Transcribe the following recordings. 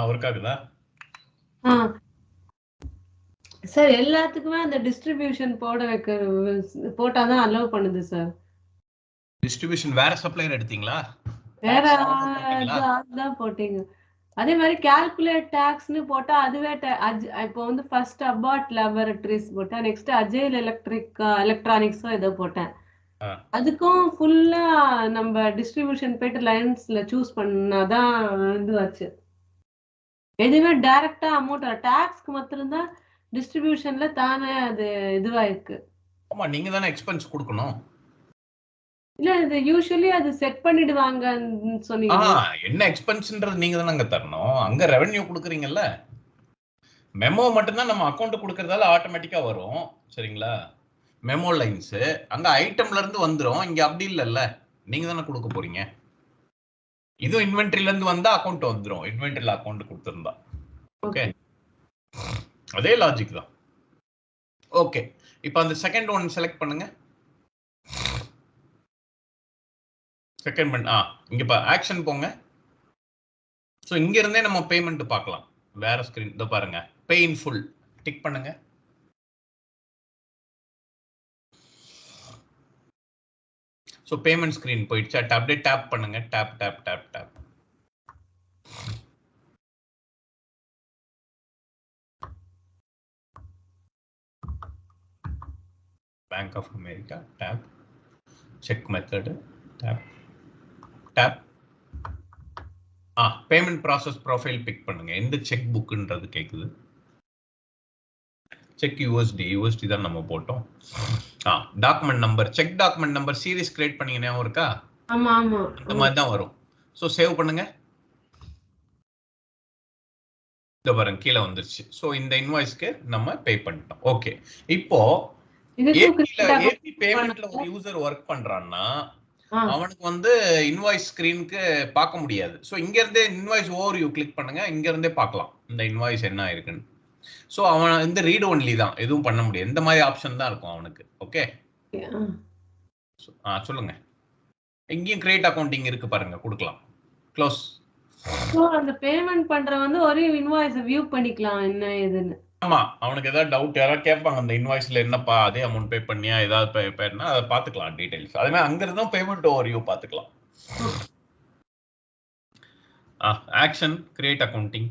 Work ஆகுதா? Sir எல்லாத்துக்குமே அந்த டிஸ்ட்ரிபியூஷன் போட்டாதான் அலோவ் பண்ணுது சார். டிஸ்ட்ரிபியூஷன் வேற சப்ளையர் எடுத்தீங்களா? வேற தான் போட்டீங்க. அதே மாதிரி கால்குலேட் டாக்ஸ்னு போட்டா அதுவே இப்போ வந்து ஃபர்ஸ்ட் அபாட் லேபரட்டரிஸ் போட்டேன், நெக்ஸ்ட் அஜைல் எலக்ட்ரானிக்ஸோ ஏதோ போட்டேன். அதுக்கும் ஃபுல்லா நம்ம டிஸ்ட்ரிபியூஷன் போயிட்டு லைன்ஸ்ல சூஸ் பண்ணாதான் இதுவாச்சு. எதுவுமே டைரக்டா அமௌண்ட் டாக்ஸ்க்கு மாத்திரம் தான் டிஸ்ட்ரிபியூஷன்ல தானே அது இதுவாயிருக்கு. ஆமா, நீங்க தானே எக்ஸ்பென்ஸ் கொடுக்கணும். இல்ல இது யூசுவலி அது செட் பண்ணிடுவாங்கன்னு சொன்னீங்க. என்ன எக்ஸ்பென்ஸ்ன்றது நீங்க தானே அங்க தரணும். அங்க ரெவென்யூ கொடுக்குறீங்கல்ல. மெமோ மட்டும்தான் நம்ம அக்கௌண்ட் கொடுக்கறதால ஆட்டோமேட்டிக்கா வரும். சரிங்களா? மெமோ லைன்ஸ் அங்க ஐட்டம்ல இருந்து வந்துரும். இங்க அப்படி இல்லைல்ல, நீங்க தானே கொடுக்க போறீங்க. இதுவும் இன்வென்ட்ரில இருந்து வந்தா அக்கௌண்ட் வந்துரும். இன்வென்ட்ரில அக்கௌண்ட் கொடுத்திருந்தா. ஓகே, அதே லாஜிக் தான். ஓகே, இப்போ அந்த செகண்ட் ஒன் செலக்ட் பண்ணுங்க. செகண்ட் பண்ண இங்க ஆக்ஷன் போங்க. ஸோ இங்க இருந்தே நம்ம பேமெண்ட் பார்க்கலாம். வேற ஸ்கிரீன் இதோ பாருங்க, பே இன் ஃபுல் டிக் பண்ணுங்க. ஸோ பேமெண்ட் ஸ்கிரீன் போயிடுச்சு. அப்படியே டேப் பண்ணுங்க. Tap tap tap tap. Bank of America tap. Check method tap tap. Payment process profile pick பண்ணுங்க. எந்த செக் புக்ன்றது கேக்குது. செக் யூஎஸ்டி தான் நம்ம போட்டோம். Document number, check document number series create பண்ணீங்க ஞாபகம் இருக்கா? ஆமா ஆமா, அந்த மாதிரி தான் வரும். ஸோ சேவ் பண்ணுங்க. இந்த பாருங்க கீழே வந்துருச்சு. ஸோ இந்த இன்வாய்ஸ்க்கு நம்ம பே பண்ணிட்டோம். ஓகே, இப்போ ஏபி பேமெண்ட்ல ஒரு யூசர் ஒர்க் பண்றான்னா அவனுக்கு வந்து இன்வாய்ஸ் ஸ்கிரீனுக்கு பார்க்க முடியாது. ஸோ இங்க இருந்தே இன்வாய்ஸ் ஓவர்வியூ கிளிக் பண்ணுங்க. இங்க இருந்தே பார்க்கலாம் இந்த இன்வாய்ஸ் என்ன இருக்குன்னு. ஸோ அவன் இந்த ரீட் ஒன்லி தான், எதுவும் பண்ண முடியாது. இந்த மாதிரி ஆப்ஷன் தான் இருக்கும் அவனுக்கு. ஓகே, சொல்லுங்க. இங்கேயும் கிரியேட் அக்கவுண்டிங் இருக்கு பாருங்க, கொடுக்கலாம். க்ளோஸ். சோ அந்த பேமெண்ட் பண்ற வந்து ஒரே இன்வாய்ஸ் வியூ பண்ணிக்கலாம் என்ன ஏதுன்னு. ஆமா, அவனுக்கு ஏதாவது டவுட் யாராவது கேட்பாங்க, அந்த இன்வாய்ஸ்ல என்னப்பா அதே அமௌண்ட் பே பண்ணியா ஏதாவது பேனா அதை பார்த்துக்கலாம் டீடைல்ஸ். அதே மாதிரி அங்க இருந்தும் பேமெண்ட் ஓவர்வியூ பார்த்துக்கலாம். Action create accounting.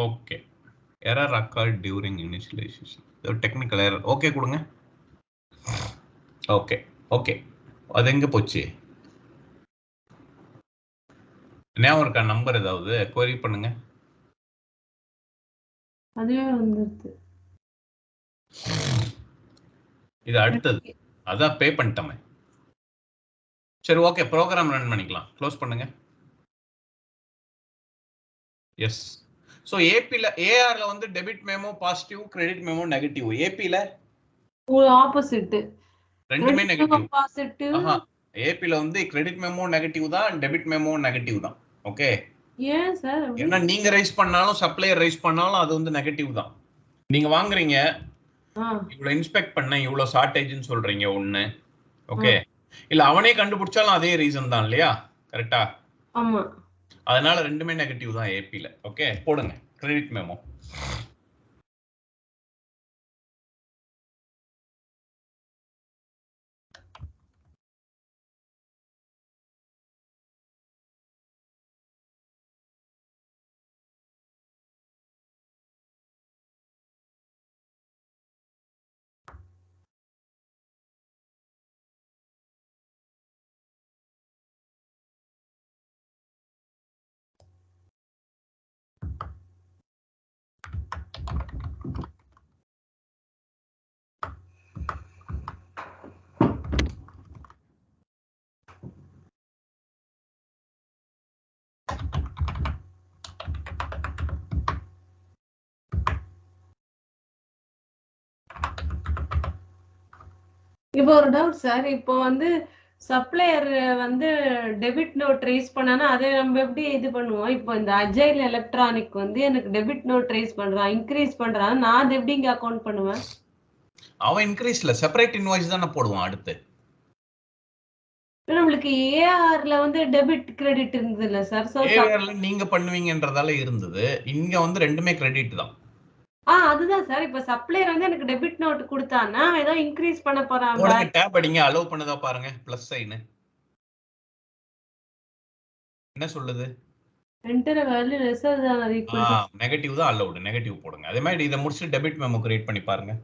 Okay, error occurred during initialisation, technical error. Okay கொடுங்க. ஓகே ஓகே, அது எங்க போச்சு ஞாபகம் இருக்கா? நம்பர் ஏதாவது query பண்ணுங்க. அதுவே வந்துருது. இது அடுத்தது அதான் பே பண்ணிட்டோமே. சரி ஓகே, ப்ரோக்ராம் ரன் பண்ணிக்கலாம். க்ளோஸ் பண்ணுங்க. எஸ். ஸோ ஏபில ஏஆர்ல வந்து debit memo positive, credit memo negative. ஏபில ஆப்போசிட், ரெண்டுமே நெகட்டிவ். பாசிட்டிவ். ஏபில வந்து கிரெடிட் மெமோ நெகட்டிவ் தான், டெபிட் மெமோ நெகட்டிவ் தான். ஓகே, ஏன் சார்? ஏன்னா நீங்க ரைஸ் பண்ணாலும் சப்ளையர் ரைஸ் பண்ணாலும் அது வந்து நெகட்டிவ் தான். நீங்க வாங்குறீங்க, இவ்வளவு இன்ஸ்பெக்ட் பண்ண இவ்வளவு ஷார்டேஜ்னு சொல்றீங்க ஒண்ணு. ஓகே, இல்ல அவனே கண்டுபிடிச்சாலும் அதே ரீசன் தான் இல்லையா? கரெக்டா? ஆமா, அதனால ரெண்டுமே நெகட்டிவ் தான் ஏபில. ஓகே, போடுங்க கிரெடிட் மெமோ. இப்போ ஒரு டவுட் சார். இப்போ வந்து சப்ளையர் வந்து டெபிட் நோட் ரைஸ் பண்ணானா அதை நம்ம எப்படி இது பண்ணுவோம்? இப்போ இந்த அஜைல் எலக்ட்ரானிக் வந்து எனக்கு டெபிட் நோட் ரைஸ் பண்றான், இன்க்ரீஸ் பண்றான், நான் அதை எப்படி இங்க அக்கவுண்ட் பண்ணுவேன்? அவன் இன்க்ரீஸ்ல செப்பரேட் இன்வாய்ஸ் தானே போடுவான் அடுத்து. நம்மளுக்கு ஏஆர்ல வந்து டெபிட் கிரெடிட் இருந்தது இல்ல சார். சோ ஏஆர்ல நீங்க பண்ணுவீங்கன்றதால இருந்தது. இங்க வந்து ரெண்டுமே கிரெடிட் தான். அதுதான் சார். இப்ப சப்ளையர் வந்து எனக்கு டெபிட் நோட் கொடுத்தான்னா ஏதோ இன்க்ரீஸ் பண்ண போறான். போடுங்க டேப் அடிங்க, அலோவ் பண்ணதா பாருங்க பிளஸ் சைன். என்ன சொல்லுது? Enter value lesser than or equal to negative தான் அலோவ்டு. நெகட்டிவ் போடுங்க. அதே மாதிரி இதை முடிச்சு டெபிட் மெமோ கிரியேட் பண்ணி பாருங்க.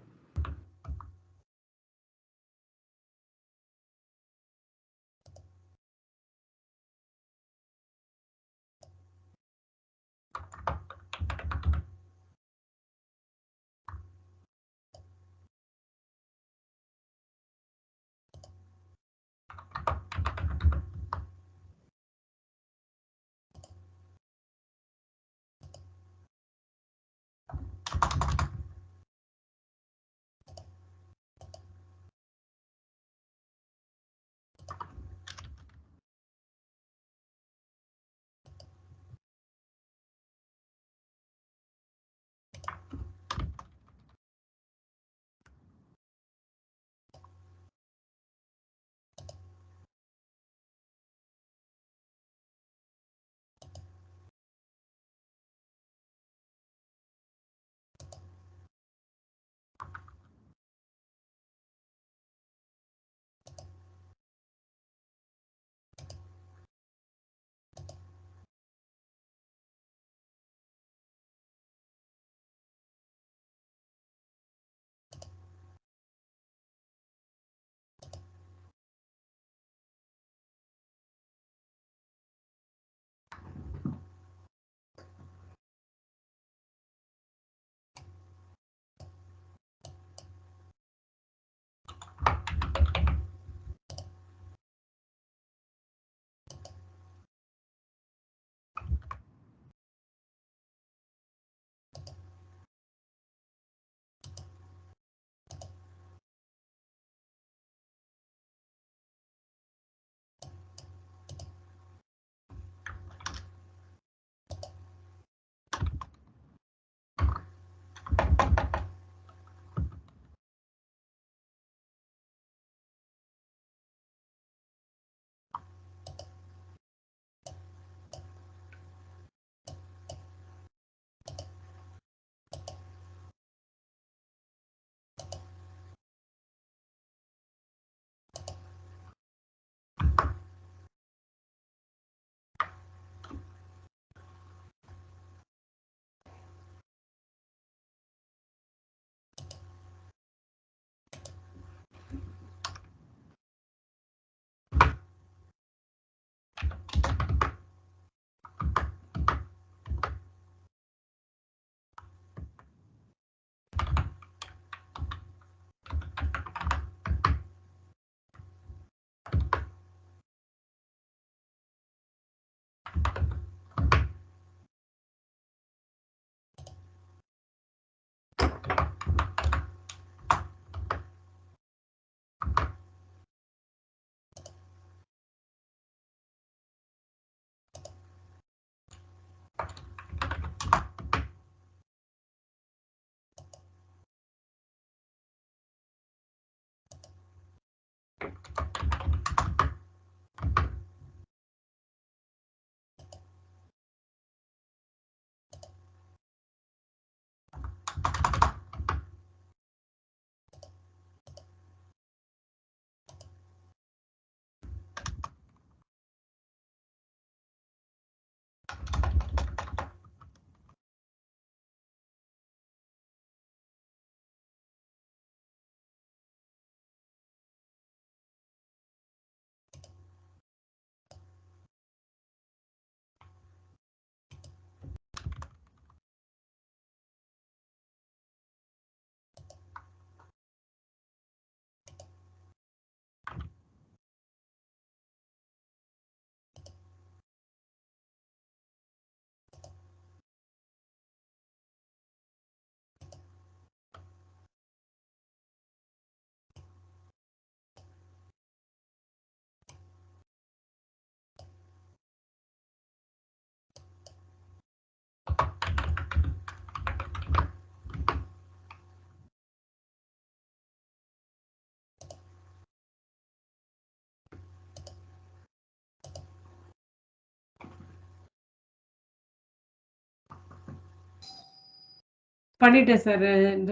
பண்ணிட்டேன் சார்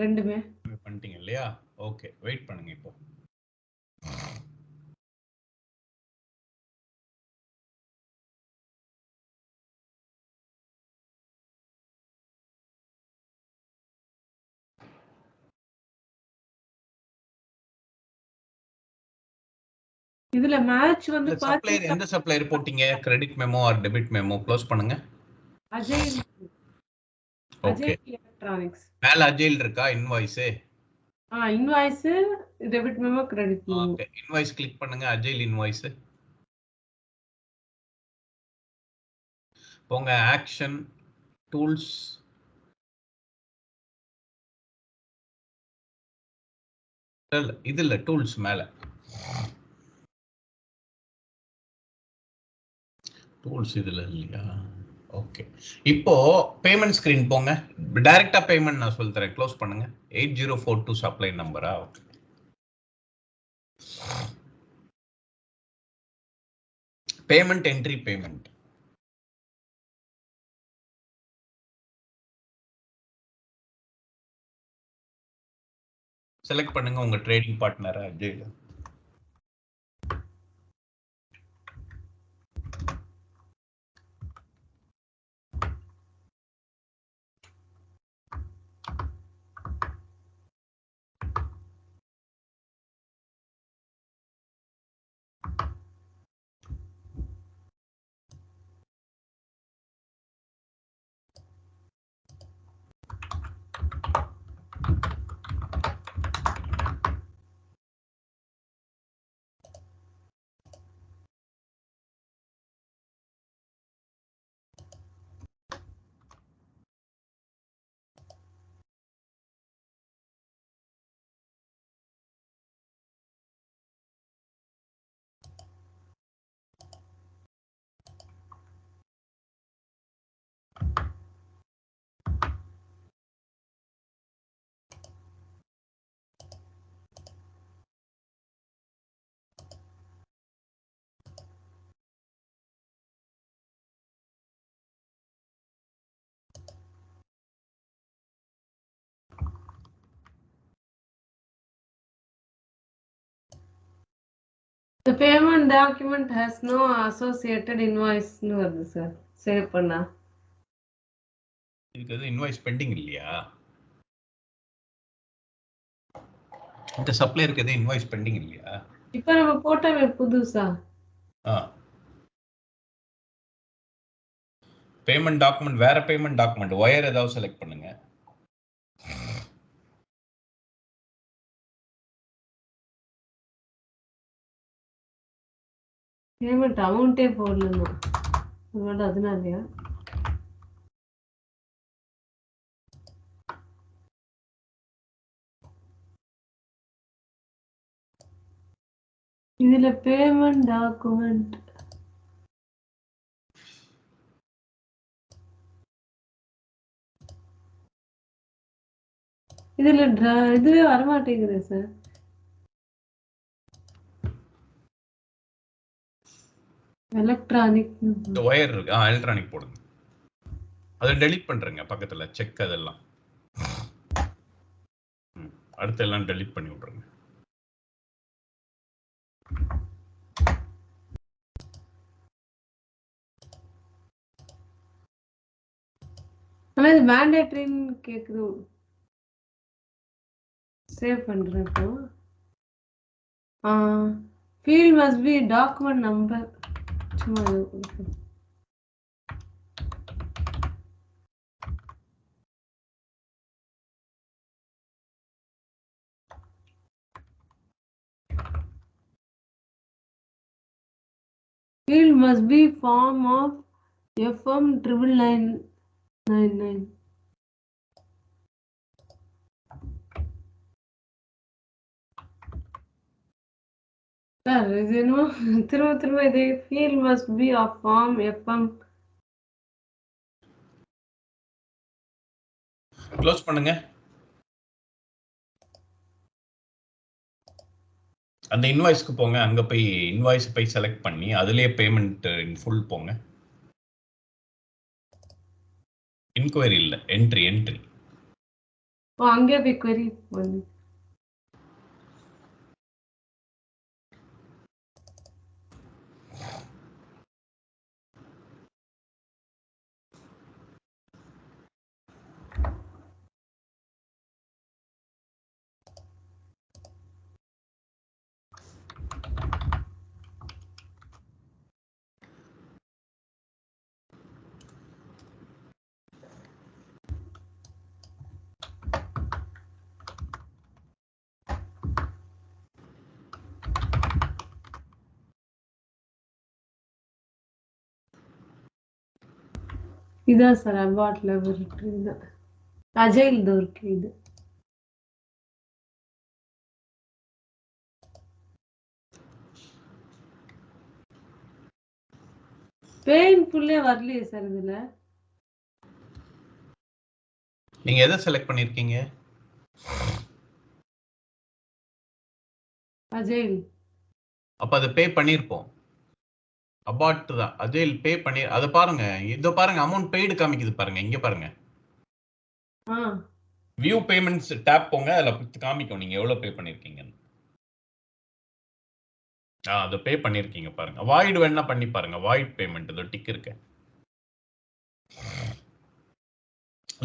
ரெண்டுமே. பண்ணிட்டீங்க இல்லையா? ஓகே, வெயிட் பண்ணுங்க. இப்போ இதுல மேட்ச் வந்து சப்ளையர் எந்த சப்ளையர் போட்டீங்க? Credit memo or debit memo? Close பண்ணுங்க. Ajay okay, electronics. மேல அஜைல் இருக்கா? Invoice invoice, debit memo, credit memo. Okay, invoice click பண்ணுங்க. அஜைல் இன்வாய்ஸ் போங்க. ஆக்ஷன், டூல்ஸ், இது இல்ல, டூல்ஸ் மேல டூல்ஸ் இதுல இல்லையா? ஓகே, இப்போ பேமெண்ட் ஸ்கிரீன் போங்க. டைரக்டா பேமெண்ட் நான் சொல்ல தரேன். க்ளோஸ் பண்ணுங்க. 8042 சப்ளை நம்பரா? Okay, payment entry payment select பண்ணுங்க உங்க ட்ரேடிங் பார்ட்னரா Ajay. The payment document has no associated invoice னு வருது சார். சேவ் பண்ணா இதுக்கு எதுவும் இன்வாய்ஸ் பெண்டிங் இல்லையா? இந்த சப்ளையருக்கு எதுவும் இன்வாய்ஸ் பெண்டிங் இல்லையா? இப்ப நம்ம போட்டோமே புதுசா. பேமெண்ட் டாக்குமெண்ட் வேற பேமெண்ட் டாக்குமெண்ட் ஒயர் ஏதாவது செலக்ட் பண்ணுங்க. பேமெண்ட் அமௌண்ட்டே போடலன்னா அதோட அதனாலயா? இதுல பேமெண்ட் டாக்குமெண்ட் இதுல இதுவே வரமாட்டேங்குது சார். எலக்ட்ரானிக் ஒயர் இருக்கு. எலக்ட்ரானிக் போடுங்க. அதை டெலீட் பண்றேங்க பக்கத்துல செக் அதெல்லாம். அடுத்து எல்லாம் டெலீட் பண்ணி விட்டுருங்க. ஆனா இது மேண்டேட்டரின்னு கேக்குது. சேவ் பண்றேன் இப்போ. Field must be document number. சும்மா field must be form of FM 99999. Sir இது என்னமோ திரும்ப இது field must be of form FM. Close பண்ணுங்க. அந்த இன்வாய்ஸ்க்கு போங்க. அங்க போய் இன்வாய்ஸ் போய் செலக்ட் பண்ணி அதுலயே பேமெண்ட் இன் ஃபுல் போங்க. இன்கொயரி இல்ல, என்ட்ரி. ஓ அங்கே போய் query பண்ணு. இதான் சார் அபாட் லேபரட்டரி இது. அஜைல் இருக்கு இது. பெயின்ஃபுல்லே வரலையே சார் இதுல. நீங்க எதை செலக்ட் பண்ணிருக்கீங்க? அஜைல். அப்ப அதை பே பண்ணிருப்போம். அபாட் தான் அஜைல் பே பண்ணி அதை பாருங்க. இதோ பாருங்க அமௌண்ட் பெய்டு காமிக்குது பாருங்க. இங்க பாருங்க வியூ பேமெண்ட்ஸ் டேப் போங்க. அதுல காமிக்கும் நீங்க எவ்வளவு பே பண்ணிருக்கீங்கன்னு. அதை பே பண்ணிருக்கீங்க பாருங்க. வாய்டு வேணா பண்ணி பாருங்க. வாய்ட் பேமெண்ட் இதோ டிக் இருக்கு.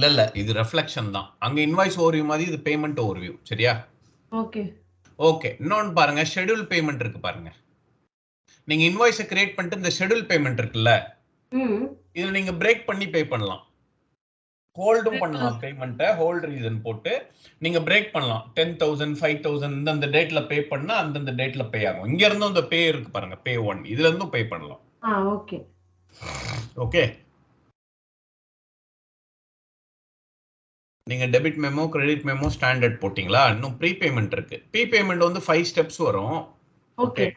இல்ல இது ரெஃப்ளெக்ஷன் தான். அங்க இன்வாய்ஸ் ஓவர்வியூ மாதிரி இது பேமெண்ட் ஓவர்வியூ. சரியா? Okay okay. இன்னொன்னு பாருங்க ஷெட்யூல் பேமெண்ட் இருக்கு பாருங்க. நீங்க இன்வாய்ஸை கிரியேட் பண்ணிட்டு இந்த ஷெட்யூல் பேமெண்ட் இருக்குல்ல, இதுல நீங்க பிரேக் பண்ணி பே பண்ணலாம். ஹோல்டும் பண்ணலாம். பேமெண்ட்டை ஹோல்ட் ரீசன் போட்டு நீங்க பிரேக் பண்ணலாம். 10,000 5,000 இந்த டேட்ல பே பண்ணா அந்தந்த டேட்ல பே ஆகும். இங்க இருந்தும் இந்த பே இருக்கு பாருங்க. பே 1 இதுல இருந்தும் பே பண்ணலாம். Okay okay. நீங்க debit memo credit memo standard போட்டிங்களா? இன்னும் ப்ரீ பேமெண்ட் இருக்கு. ப்ரீ பேமெண்ட் வந்து 5 ஸ்டெப்ஸ் வரும். ஓகே.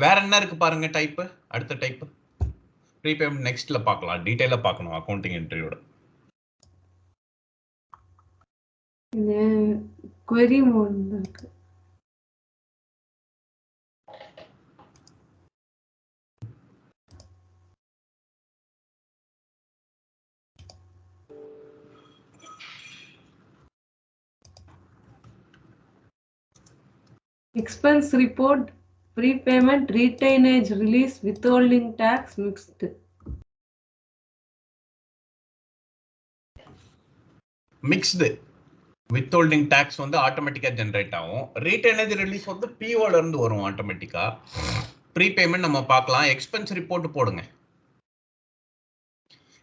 வேற என்ன இருக்கு பாருங்க டைப். அடுத்த டைப் ப்ரீ பேமெண்ட் நெக்ஸ்ட்ல பார்க்கலாம். டீடைலா பார்க்கணும் அக்கவுண்டிங் என்ட்ரியோட. இது query mode இருக்கு. Expense report, prepayment, retainage, release, withholding tax, mixed. Mixed withholding tax வந்து ஆட்டோமேட்டிக்கா ஜெனரேட் ஆகும். ரீடைனேஜ் ரிலீஸ் வந்து பிஓல இருந்து வரும் ஆட்டோமேட்டிக்கா. ப்ரீபேமெண்ட் நம்ம பார்க்கலாம். எக்ஸ்பென்ஸ் ரிப்போர்ட் போடுங்க.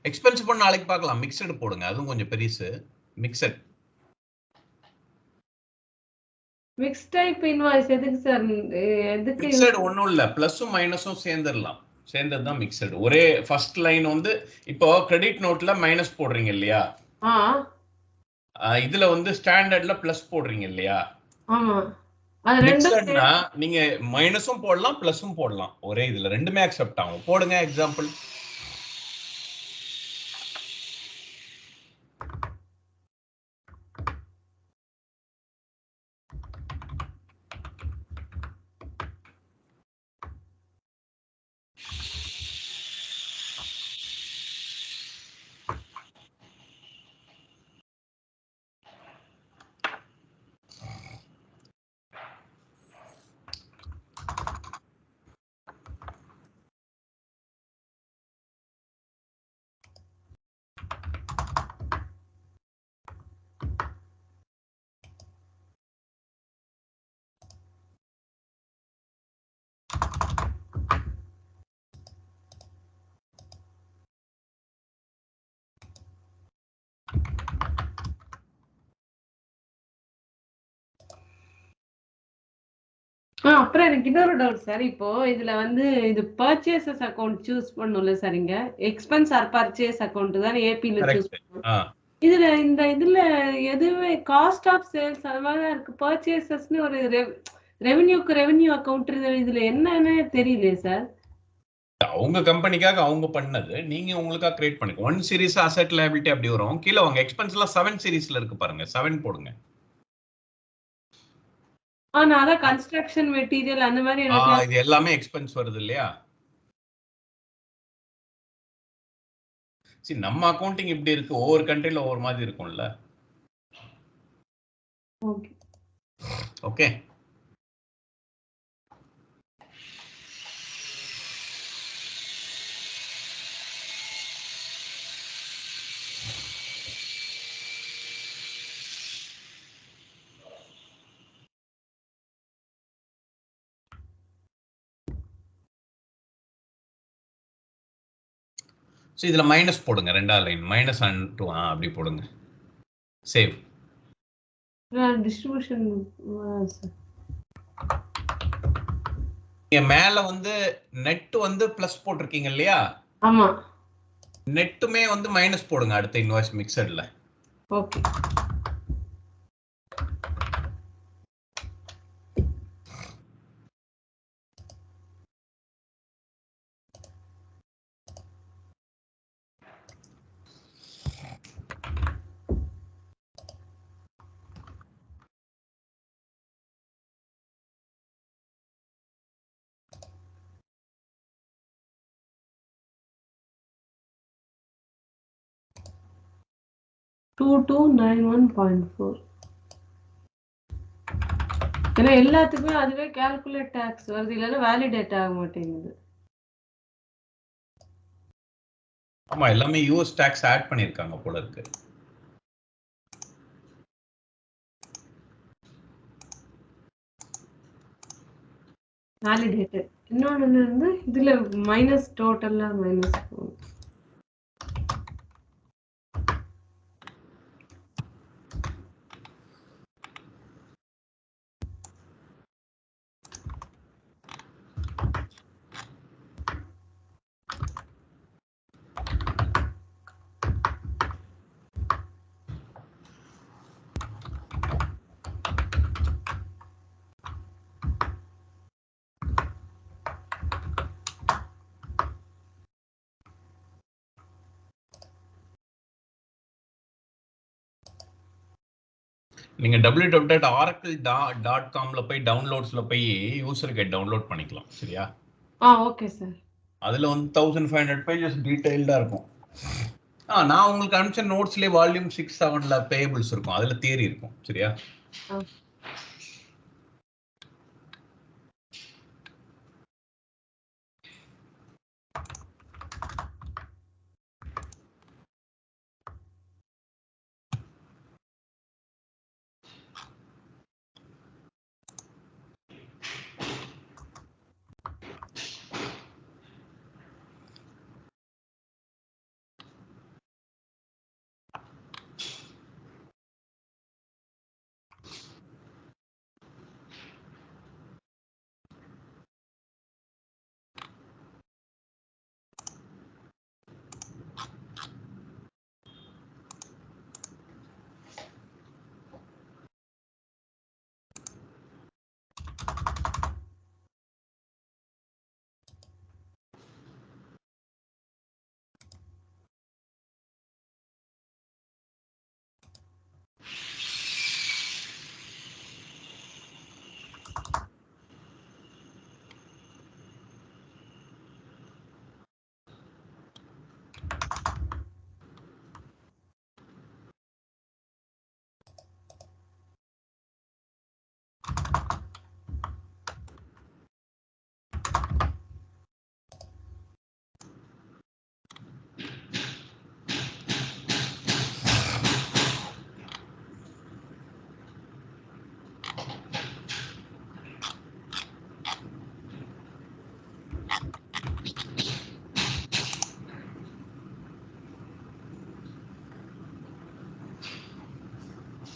எக்ஸ்பென்ஸ் பண்ண நாளைக்கு பார்க்கலாம். மிக்சடு போடுங்க. அதுவும் கொஞ்சம் பெருசு. மிக்சட் மிக்ஸ் டைப் இன்வாய்ஸ் எதுக்கு சார்? எதுக்கு? மிக்சட் ஒண்ணும் இல்ல. பிளஸும் மைனஸும் சேர்ந்துடலாம். சேர்ந்தது தான் மிக்சட். ஒரே ஃபர்ஸ்ட் லைன் வந்து இப்போ கிரெடிட் நோட்ல மைனஸ் போடுறீங்க இல்லையா? இதுல வந்து ஸ்டாண்டர்ட்ல பிளஸ் போடுறீங்க இல்லையா? ஆமா. அது மிக்சட்னா நீங்க மைனஸும் போடலாம் பிளஸும் போடலாம். ஒரே இதுல ரெண்டுமே அக்செப்ட் ஆகும். போடுங்க எக்ஸாம்பிள். அப்புறம் எனக்கு இன்னொரு டவுட் சார். இப்போ இதுல வந்து இது பர்ச்சேசஸ் அக்கவுண்ட் சூஸ் பண்ணணும்ல சார். இங்க எக்ஸ்பென்ஸ் ஆர் பர்ச்சேஸ் அக்கவுண்ட் தான் ஏபில சூஸ் பண்ணணும். இதுல இதுல எதுவுமே காஸ்ட் ஆஃப் சேல்ஸ் அது மாதிரி தான் இருக்கு. பர்ச்சேசஸ்னு ஒரு ரெவென்யூ அக்கவுண்ட் இதுல என்னன்னு தெரியலையே சார். அவங்க கம்பெனிக்காக அவங்க பண்ணது. நீங்க உங்களுக்காக கிரியேட் பண்ணிக்கோ. 1 சீரிஸ் அசெட் லைபிலிட்டி அப்படி வரும். கீழ வாங்க எக்ஸ்பென்ஸ்லாம் 7 சீரிஸ்ல இருக்கு பாருங்க. 7 போடுங்க. நான் அதான் கன்ஸ்ட்ரக்ஷன் மெட்டீரியல் அந்த மாதிரி இது எல்லாமே எக்ஸ்பென்ஸ் வருது இல்லையா? நம்ம அக்கவுண்டிங் இப்படி இருக்கு. ஒவ்வொரு கண்ட்ரில ஒவ்வொரு மாதிரி இருக்கும்ல. ஓகே. ஓகே. ஸோ இதில் மைனஸ் போடுங்க, 2வது லைன் மைனஸ் அண்ட் 2 அப்படி போடுங்க. சேவ். டிஸ்ட்ரிபியூஷன் இங்க மேல வந்து நெட் வந்து பிளஸ் போட்டிருக்கீங்க இல்லையா? ஆமா. நெட்டுமே வந்து மைனஸ் போடுங்க அடுத்த இன்வாய்ஸ் மிக்சட்ல. ஓகே. $2291.4. ஏன்னா எல்லாத்துக்குமே அதுவே கால்குலேட் டாக்ஸ் வருது, இல்லைன்னா வேலிடேட் ஆக மாட்டேங்குது. ஆமா, எல்லாமே யூஎஸ் டாக்ஸ் ஆட் பண்ணிருக்காங்க போல இருக்கு. வேலிடேட்டட். இன்னொன்னு வந்து இதுல மைனஸ் டோட்டலா மைனஸ். நீங்க www.oracle.com போய் டவுன்லோட்ஸ்ல போய் யூசர் கைட் டவுன்லோட் பண்ணிக்கலாம். சரியா? Okay sir. அதுல வந்து 1500 பேஜஸ் டீடைல்டா இருக்கும். நான் உங்களுக்கு அனுப்பிச்ச நோட்ஸ்லயே வால்யூம் 6, 7ல பேயபிள்ஸ் இருக்கும், அதுல தியரி இருக்கும். சரியா?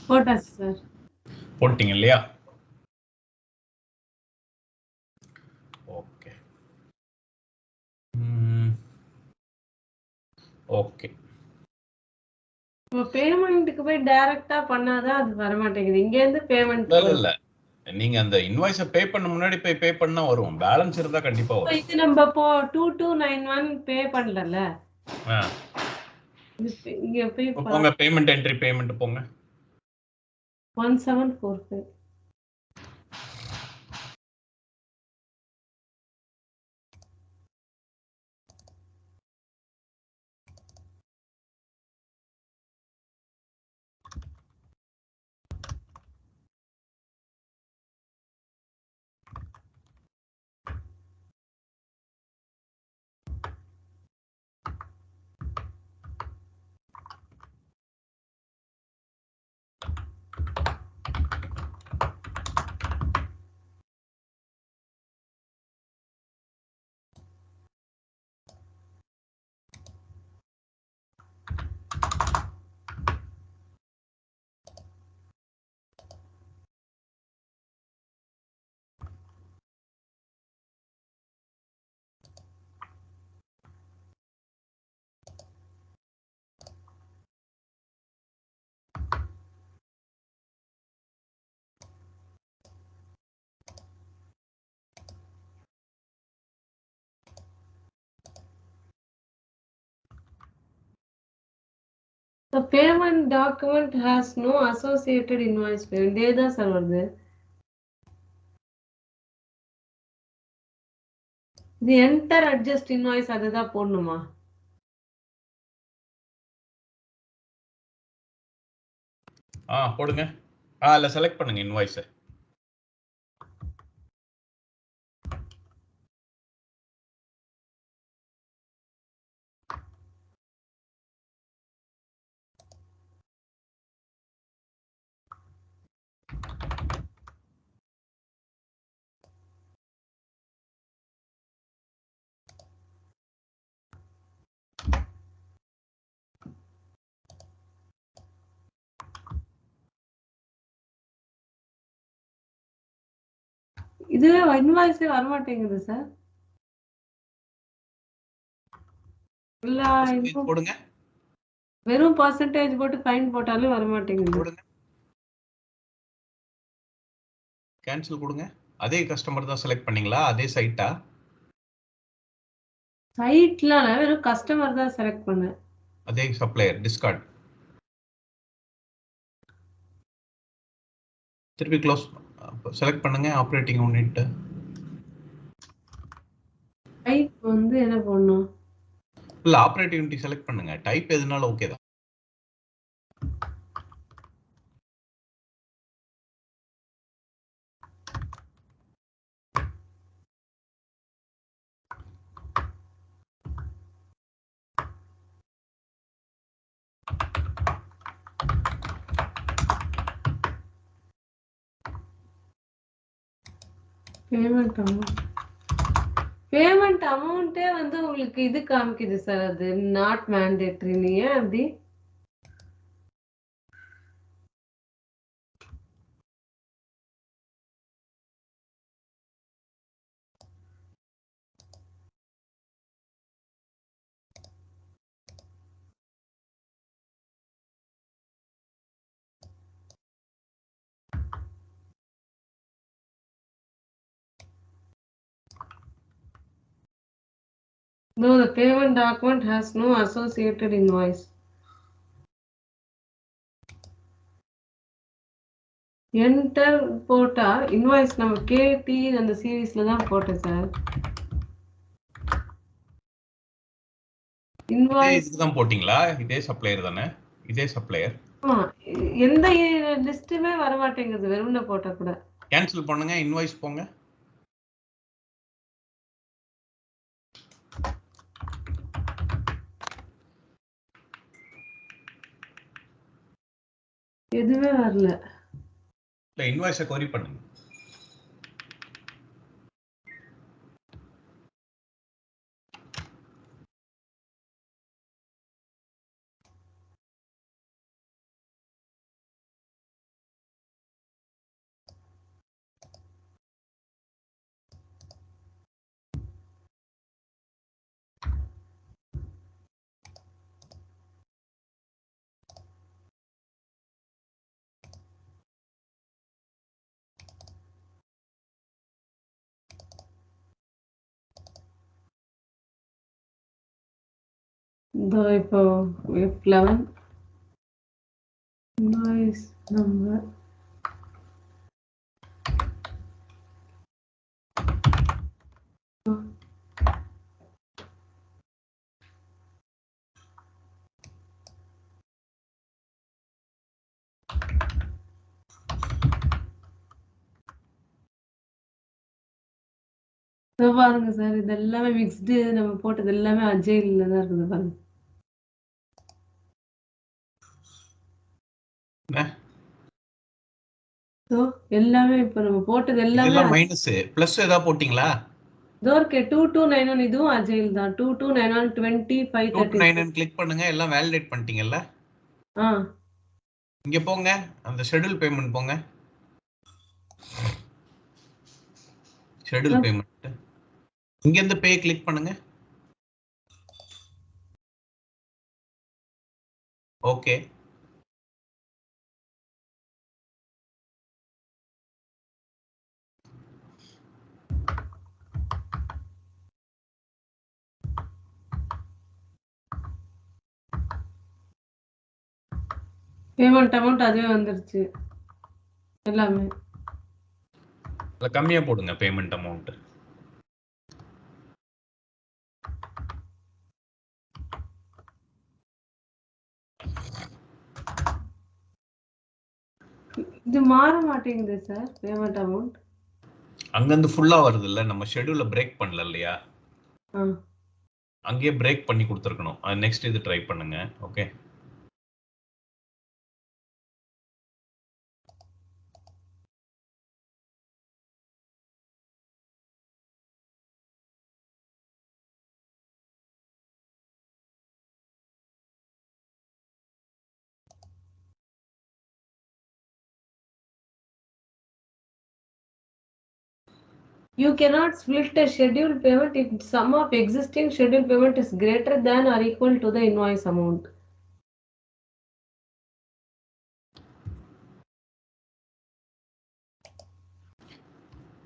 போட்டாச்சு சார். போட்டீங்க இல்லையா? ஓகே. ஓகே. இப்போ பேமெண்ட்டுக்கு போய் டைரக்டா பண்ணாதான் அது வர மாட்டேங்குது. இங்க இருந்து பேமெண்ட் இல்ல நீங்க அந்த இன்வாய்ஸை பே பண்ண முன்னாடி போய் பே பண்ணா வரும். பேலன்ஸ் இருந்தா கண்டிப்பா வரும். இது நம்ம இப்போ 2291 பே பண்ணலல. இங்க போய் போங்க, பேமெண்ட் என்ட்ரி பேமெண்ட் போங்க. 1745. The payment document has no associated invoice payment. இதே தான் சார் வருது. இது enter adjust invoice அதுதான் போடணுமா? போடுங்க. அதுல செலக்ட் பண்ணுங்க இன்வாய்ஸ். இது இன்வாய்ஸே வர மாட்டேங்குது சார். இல்ல போடுங்க. வெறும் பர்சன்டேஜ் போட்டு ஃபைன் போட்டாலும் வர மாட்டேங்குது. போடுங்க. கேன்சல் கொடுங்க. அதே கஸ்டமர் தான் செலக்ட் பண்ணீங்களா? அதே சைட்டா? சைட்ல வெறும் கஸ்டமர் தான் செலக்ட் பண்ணேன். அதே சப்ளையர் டிஸ்கார்ட். திருப்பி க்ளோஸ் செலக்ட் பண்ணுங்க ஆபரேட்டிங் யூனிட். டைப் வந்து என்ன பண்ணனும்? இல்ல ஆபரேட்டிங் யூனிட் செலக்ட் பண்ணுங்க. டைப் எதுனால ஓகே தான். பேமெண்ட் அமௌண்ட்டே வந்து உங்களுக்கு இது காமிக்குது சார். அது நாட் மேண்டேட்டரி. ஏன் அப்படி? No, the payment document has no associated invoice. Enter போட்டா இன்வாய்ஸ் நம்ம கேடி அந்த சீரிஸ்ல தான் போட்டேன் சார். இன்வாய்ஸ் இதுக்கு தான் போடிங்களா? இதே சப்ளையர் தானே? இதே சப்ளையர். எந்த லிஸ்ட்டுமே வர மாட்டேங்குது வெறும்ன போட்டா கூட. கேன்சல் பண்ணுங்க. இன்வாய்ஸ் போங்க. எதுவே வரல. இல்ல இன்வாய்ஸை query பண்ணுங்க. இப்போ F11 invoice number பாருங்க சார். இது எல்லாமே மிக்ஸ்டு. நம்ம போட்டது எல்லாமே அஜைல்ல தான் இருக்குது பாருங்க. எல்லாமே இப்ப நம்ம போட்டது எல்லாமே மைனஸ் பிளஸ் ஏதா போடிங்களா? இதோர்க்கே 2291 இதுவும் அஜைல் தான். 2291 20 530 கிளிக் பண்ணுங்க. எல்லாம் வேலிடேட் பண்ணிட்டீங்கல்ல? இங்க போங்க. அந்த ஷெட்யூல் பேமெண்ட் போங்க. Schedule payment. இங்க இருந்து பே கிளிக் பண்ணுங்க. ஓகே. பேமெண்ட் அமௌண்ட் அதுவே வந்துருச்சு எல்லாமே. அதுல கம்மியா போடுங்க பேமெண்ட் அமௌண்ட். இது மாற மாட்டேங்குது சார் பேமெண்ட் அமௌண்ட். அங்கிருந்து ஃபுல்லா வருது இல்ல, நம்ம ஷெட்யூல பிரேக் பண்ணல இல்லையா, அங்கேயே பிரேக் பண்ணி கொடுத்துருக்கணும். நெக்ஸ்ட் இது ட்ரை பண்ணுங்க. Okay, You cannot split a scheduled payment if sum of existing scheduled payment is greater than or equal to the invoice amount.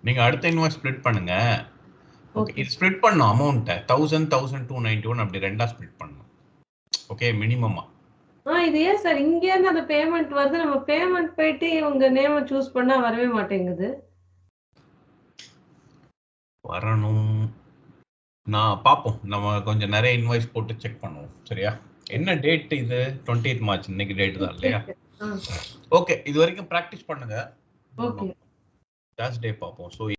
நீங்க அடுத்த இன்வாய்ஸ் ஸ்ப்ளிட் பண்ணுங்க. Okay, Okay. இது ஸ்ப்ளிட் பண்ணனும் அமௌண்ட் 1000 1291 அப்படி ரெண்டா ஸ்ப்ளிட் பண்ணனும். ஓகே, மினிமமா. இது ஏன் சார் இங்க இருந்து அந்த பேமெண்ட் வருது, நம்ம பேமெண்ட் போயிட்டு இவங்க நேம சூஸ் பண்ணா வரவே மாட்டேங்குது. வரணும், நான் பாப்போம். நம்ம கொஞ்சம் நிறைய இன்வாய்ஸ் போட்டு செக் பண்ணுவோம். சரியா? என்ன டேட் இது? 20th March. இன்னைக்கு டேட் தான் இல்லையா? ஓகே, இது வரைக்கும் பிராக்டிஸ் பண்ணுங்க. ஓகே, தேர்ஸ்டே பாப்போம். ஸோ